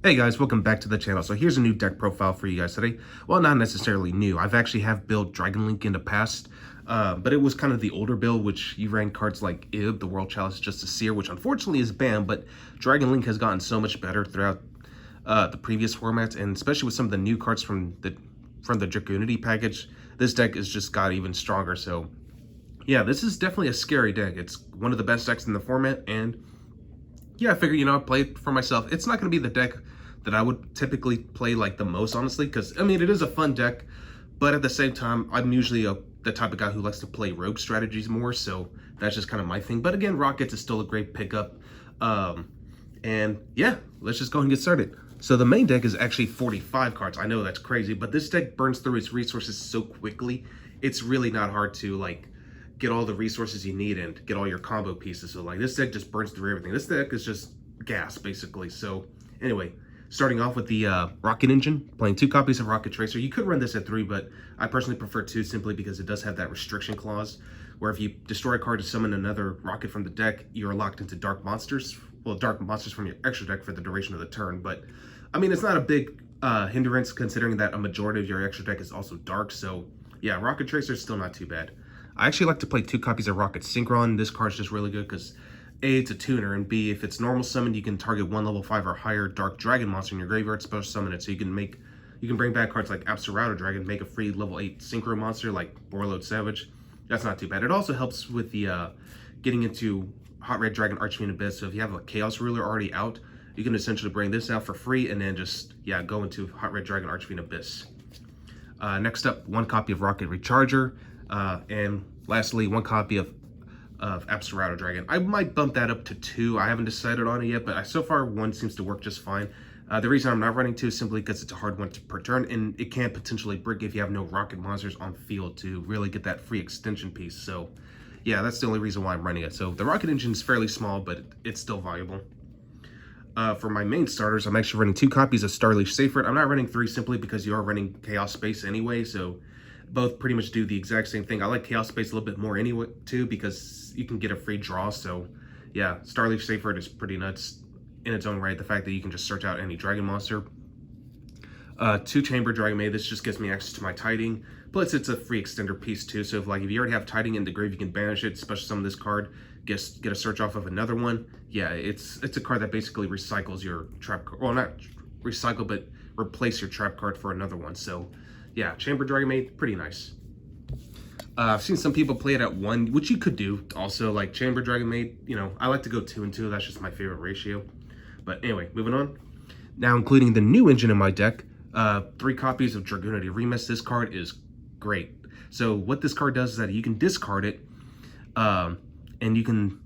Hey guys, welcome back to the channel. So here's a new deck profile for you guys today. Well, not necessarily new. I've actually have built Dragon Link in the past, but it was kind of the older build, which you ran cards like Ib, the World Chalice, just a Seer, which unfortunately is banned, but Dragon Link has gotten so much better throughout the previous formats, and especially with some of the new cards from the Dragunity package, this deck has just got even stronger. So yeah, this is definitely a scary deck. It's one of the best decks in the format, and yeah, I figured, I'd play it for myself. It's not going to be the deck that I would typically play like the most, honestly, because, I mean, it is a fun deck, but at the same time, I'm usually the type of guy who likes to play rogue strategies more, so that's just kind of my thing. But again, Rockets is still a great pickup. And yeah, let's just go ahead and get started. So the main deck is actually 45 cards. I know that's crazy, but this deck burns through its resources so quickly, it's really not hard to, like, get all the resources you need and get all your combo pieces. So like this deck just burns through everything. This deck is just gas basically. So anyway, starting off with the Rocket Engine, playing 2 copies of Rocket Tracer. You could run this at 3, but I personally prefer 2 simply because it does have that restriction clause where if you destroy a card to summon another rocket from the deck, you're locked into dark monsters. Well, dark monsters from your extra deck for the duration of the turn. But I mean, it's not a big hindrance considering that a majority of your extra deck is also dark. So yeah, Rocket Tracer is still not too bad. I actually like to play 2 copies of Rocket Synchro. This card's just really good because A, it's a tuner, and B, if it's normal summoned, you can target 1 level 5 or higher Dark Dragon monster in your graveyard, special summon it. So you can bring back cards like Saryuja Dragon, make a free level 8 Synchro monster like Warlord Savage. That's not too bad. It also helps with the getting into Hot Red Dragon Archfiend Abyss. So if you have a Chaos Ruler already out, you can essentially bring this out for free and then just, yeah, go into Hot Red Dragon Archfiend Abyss. Next up, 1 copy of Rocket Recharger. And lastly, 1 copy of Saryuja Dragon. I might bump that up to 2. I haven't decided on it yet, but so far 1 seems to work just fine. The reason I'm not running 2 is simply because it's a hard one per turn, and it can potentially break if you have no rocket monsters on field to really get that free extension piece. So yeah, that's the only reason why I'm running it. So the Rocket Engine is fairly small, but it's still valuable. For my main starters, I'm actually running 2 copies of Starleaf Seyfried. I'm not running 3 simply because you are running Chaos Space anyway, so both pretty much do the exact same thing. I like Chaos Space a little bit more anyway, too, because you can get a free draw. So, yeah, Starleaf Seyfried is pretty nuts in its own right. The fact that you can just search out any dragon monster. 2 Chamber Dragon Maid. This just gives me access to my Tiding. Plus, it's a free extender piece, too. So, if you already have Tiding in the grave, you can banish it, especially some of this card. Get a search off of another one. Yeah, it's a card that basically recycles your trap card. Well, not recycle, but replace your trap card for another one. So, yeah, Chamber Dragon Maid, pretty nice. I've seen some people play it at 1, which you could do. Also, like Chamber Dragon Maid, I like to go 2 and 2. That's just my favorite ratio. But anyway, moving on. Now, including the new engine in my deck, 3 copies of Dragunity Remix. This card is great. So what this card does is that you can discard it, and you can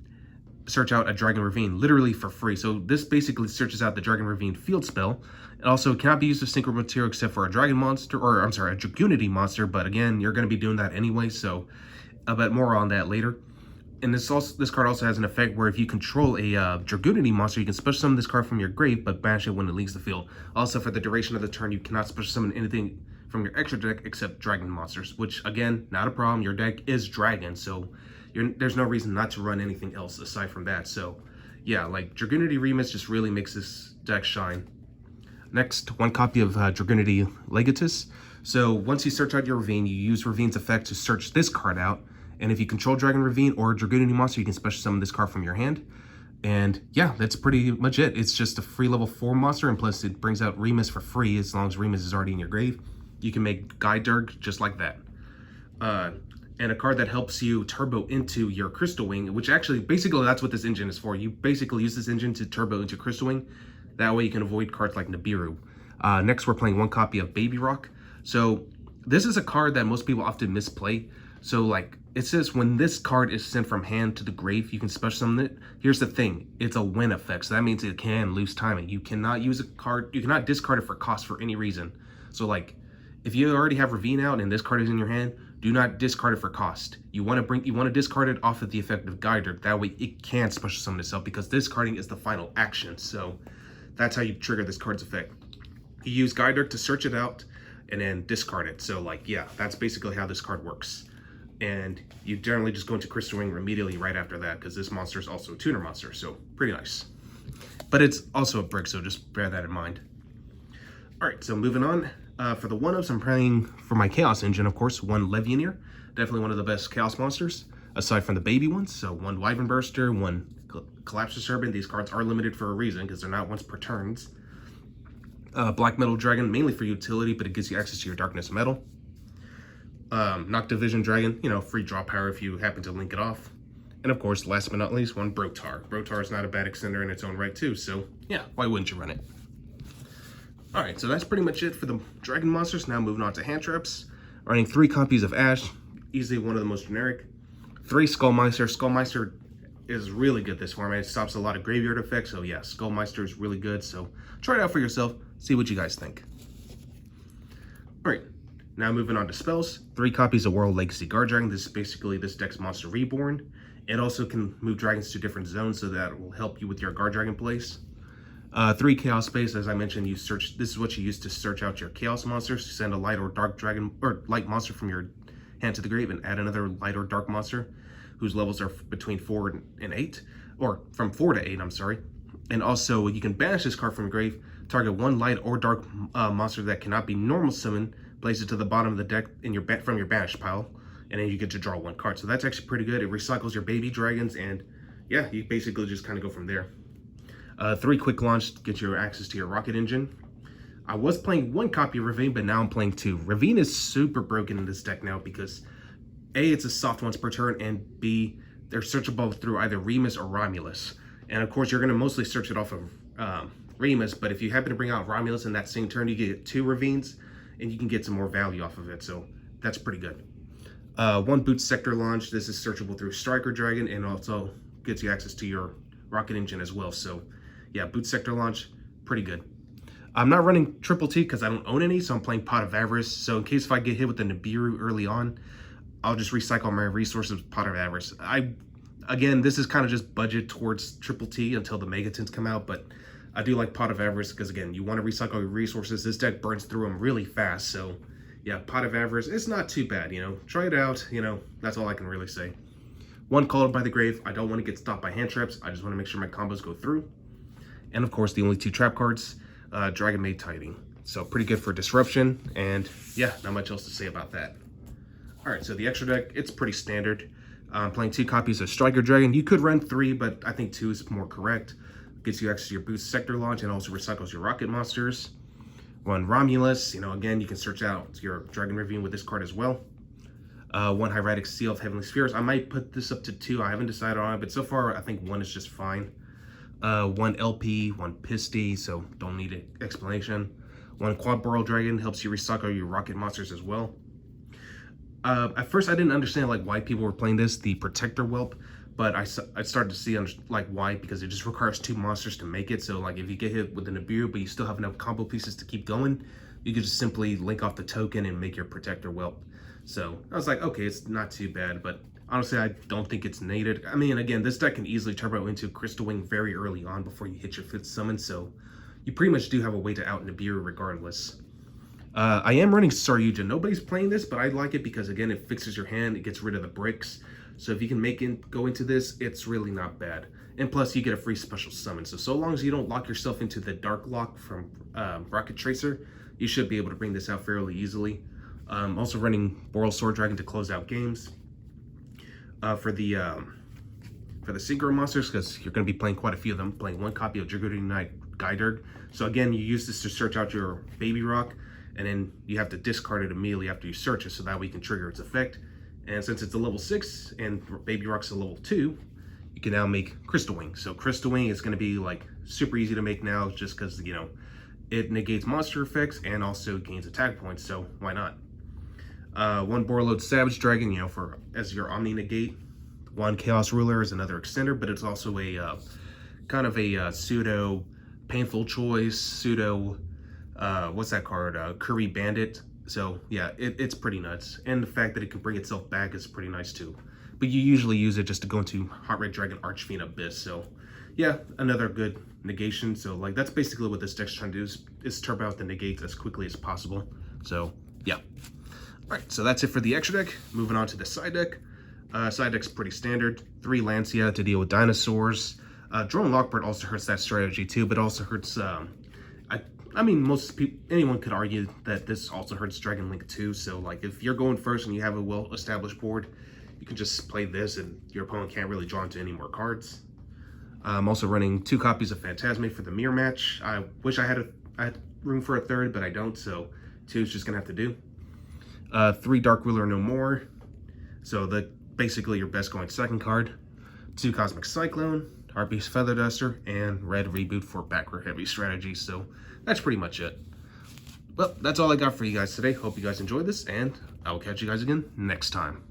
search out a Dragon Ravine literally for free. So this basically searches out the Dragon Ravine field spell. It also cannot be used as synchro material except for a dragon monster, or I'm sorry, a Dragunity monster, but again, you're going to be doing that anyway, so but more on that later. And this card also has an effect where if you control a Dragunity monster, you can special summon this card from your grave, but banish it when it leaves the field. Also, for the duration of the turn, you cannot special summon anything from your extra deck except dragon monsters, which again, not a problem. Your deck is dragon, so there's no reason not to run anything else aside from that. So yeah, like Dragunity Remix just really makes this deck shine. Next, 1 copy of Dragunity Legatus. So once you search out your Ravine, you use Ravine's effect to search this card out. And if you control Dragon Ravine or Dragunity monster, you can special summon this card from your hand. And yeah, that's pretty much it. It's just a free level 4 monster, and plus it brings out Remus for free as long as Remus is already in your grave. You can make Guide Dirk just like that. And a card that helps you turbo into your Crystal Wing, which actually, basically that's what this engine is for. You basically use this engine to turbo into Crystal Wing. That way you can avoid cards like Nibiru. Next, we're playing 1 copy of Baby Rock. So this is a card that most people often misplay. So like it says when this card is sent from hand to the grave, you can special summon it. Here's the thing, it's a win effect. So that means it can lose timing. You cannot use a card, you cannot discard it for cost for any reason. So like if you already have Ravine out and this card is in your hand, do not discard it for cost. You want to discard it off of the effect of Guide Dirk. That way it can special summon itself because discarding is the final action. So that's how you trigger this card's effect. You use Guide Dirk to search it out and then discard it. So like, yeah, that's basically how this card works. And you generally just go into Crystal Wing immediately right after that because this monster is also a tuner monster. So pretty nice. but it's also a brick, so just bear that in mind. All right, so moving on. For the 1-ups, I'm playing for my Chaos Engine, of course, 1 Levianeer. Definitely one of the best Chaos monsters, aside from the baby ones. So 1 Wyvern Burster, 1 Collapse Serpent. These cards are limited for a reason, because they're not once per turns. Black Metal Dragon, mainly for utility, but it gives you access to your Darkness Metal. Noct Division Dragon, you know, free draw power if you happen to link it off. And of course, last but not least, 1 Brotar. Brotar is not a bad extender in its own right too, so yeah, why wouldn't you run it? Alright, so that's pretty much it for the Dragon monsters. Now moving on to hand traps. Running 3 copies of Ash, easily one of the most generic. 3 Skullmeister. Skullmeister is really good this format. It stops a lot of graveyard effects, so yeah, Skullmeister is really good, so try it out for yourself, see what you guys think. Alright, now moving on to spells. 3 copies of World Legacy Guard Dragon. This is basically this deck's monster reborn. It also can move dragons to different zones, so that will help you with your Guard Dragon plays. 3 Chaos Space, as I mentioned, you search. This is what you use to search out your Chaos monsters. Send a light or dark dragon or light monster from your hand to the grave, and add another light or dark monster, whose levels are between 4 and 8, or from 4 to 8. I'm sorry. And also, you can banish this card from your grave. Target 1 light or dark monster that cannot be normal summoned. Place it to the bottom of the deck in your from your banished pile, and then you get to draw 1 card. So that's actually pretty good. It recycles your baby dragons, and yeah, you basically just kind of go from there. 3 quick launch gets your access to your rocket engine. I was playing 1 copy of Ravine, but now I'm playing 2. Ravine is super broken in this deck now because A, it's a soft once per turn, and B, they're searchable through either Remus or Romulus. And of course, you're going to mostly search it off of Remus, but if you happen to bring out Romulus in that same turn, you get 2 Ravines, and you can get some more value off of it, so that's pretty good. 1 Boot Sector launch. This is searchable through Striker Dragon, and also gets you access to your rocket engine as well, so yeah, Boot Sector launch, pretty good. I'm not running Triple T because I don't own any, so I'm playing Pot of Avarice. So in case if I get hit with the Nibiru early on, I'll just recycle my resources with Pot of Avarice. Again, this is kind of just budget towards Triple T until the Megatons come out, but I do like Pot of Avarice because, again, you want to recycle your resources. This deck burns through them really fast, so yeah, Pot of Avarice, it's not too bad, you know. Try it out, you know, that's all I can really say. 1 Called by the Grave. I don't want to get stopped by hand traps. I just want to make sure my combos go through. And of course, the only 2 trap cards, Dragon Maid Tiding. So pretty good for disruption, and yeah, not much else to say about that. All right, so the extra deck, it's pretty standard. I'm playing 2 copies of Striker Dragon. You could run 3, but I think 2 is more correct. Gets you access to your Boost Sector launch and also recycles your rocket monsters. 1 Romulus, you know, again, you can search out your Dragon Ravine with this card as well. 1 Hieratic Seal of Heavenly Spheres. I might put this up to 2. I haven't decided on it, but so far I think 1 is just fine. 1 LP, 1 Pisty, so don't need an explanation. 1 Quad Boral Dragon helps you recycle your rocket monsters as well. At first I didn't understand like why people were playing this, the Protector Whelp, but I started to see like why, because it just requires 2 monsters to make it. So like if you get hit with the Nibiru but you still have enough combo pieces to keep going, you could just simply link off the token and make your Protector Whelp. So I was like, okay, it's not too bad, but honestly, I don't think it's needed. I mean, again, this deck can easily turbo into Crystal Wing very early on before you hit your 5th summon, so you pretty much do have a way to out Nibiru regardless. I am running Saryuja. Nobody's playing this, but I like it because, again, it fixes your hand, it gets rid of the bricks. So if you can make it go into this, it's really not bad. And plus, you get a free special summon. So long as you don't lock yourself into the Dark Lock from Rocket Tracer, you should be able to bring this out fairly easily. Also running Boral Sword Dragon to close out games. For the Synchro monsters, because you're going to be playing quite a few of them, playing 1 copy of Dragunity Cards. So again, you use this to search out your Baby Rock, and then you have to discard it immediately after you search it, so that way you can trigger its effect. And since it's a level 6 and Baby Rock's a level 2, you can now make Crystal Wing. So Crystal Wing is going to be like super easy to make now, just because, you know, it negates monster effects and also gains attack points, so why not? 1 Borreload Savage Dragon, you know, for as your Omni negate. 1 Chaos Ruler is another extender, but it's also a kind of a pseudo Painful Choice, pseudo what's that card? Curry Bandit. So yeah, it's pretty nuts, and the fact that it can bring itself back is pretty nice too. But you usually use it just to go into Heart Red Dragon Archfiend Abyss. So yeah, another good negation. So like that's basically what this deck's trying to do, is turbo out the negates as quickly as possible. So yeah. All right, so that's it for the extra deck. Moving on to the side deck. Side deck's pretty standard. 3 Lancia to deal with dinosaurs. Drone Lockbird also hurts that strategy too, but also hurts, I mean, most people, anyone could argue that this also hurts Dragon Link too. So like if you're going first and you have a well-established board, you can just play this and your opponent can't really draw into any more cards. I'm also running 2 copies of Phantasme for the mirror match. I wish I had room for a third, but I don't, so 2 is just gonna have to do. 3 Dark Ruler No More. So basically your best going second card. 2 Cosmic Cyclone, Harpy's Feather Duster, and Red Reboot for back row heavy strategy. So that's pretty much it. Well, that's all I got for you guys today. Hope you guys enjoyed this, and I will catch you guys again next time.